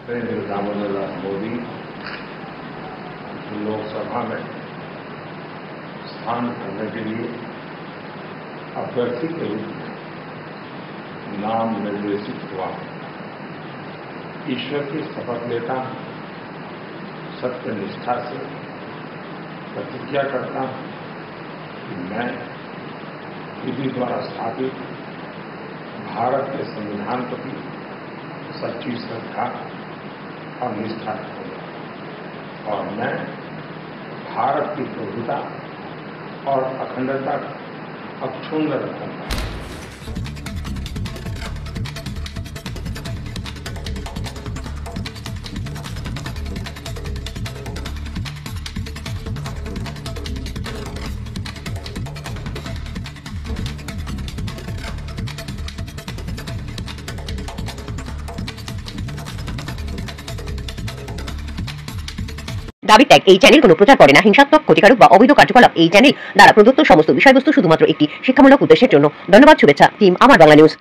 नरेंद्र दामोदर मोदी लोकसभा में स्थान करने के लिए अभ्यर्थी के रूप में नाम निर्देशित हुआ। ईश्वर की शपथ लेता हूं, सत्य निष्ठा से प्रतिज्ञा करता हूं कि मैं विधि द्वारा स्थापित भारत के संविधान प्रति सच्ची श्रद्धा और निष्ठा रखूंगा और मैं भारत की प्रभुता और अखंडता अक्षुण्ण रखूंगा। দাবি ত্যাগ এই চ্যানেল কোনো প্রচার করে না হিংসাত্মক, ক্ষতিকারক বা অবৈধ কার্যকলাপ। এই চ্যানেল দ্বারা প্রদত্ত সমস্ত বিষয়বস্তু শুধুমাত্র একটি শিক্ষামূলক উদ্দেশ্যের জন্য। ধন্যবাদ। শুভেচ্ছা টিম আমার বাংলা নিউজ।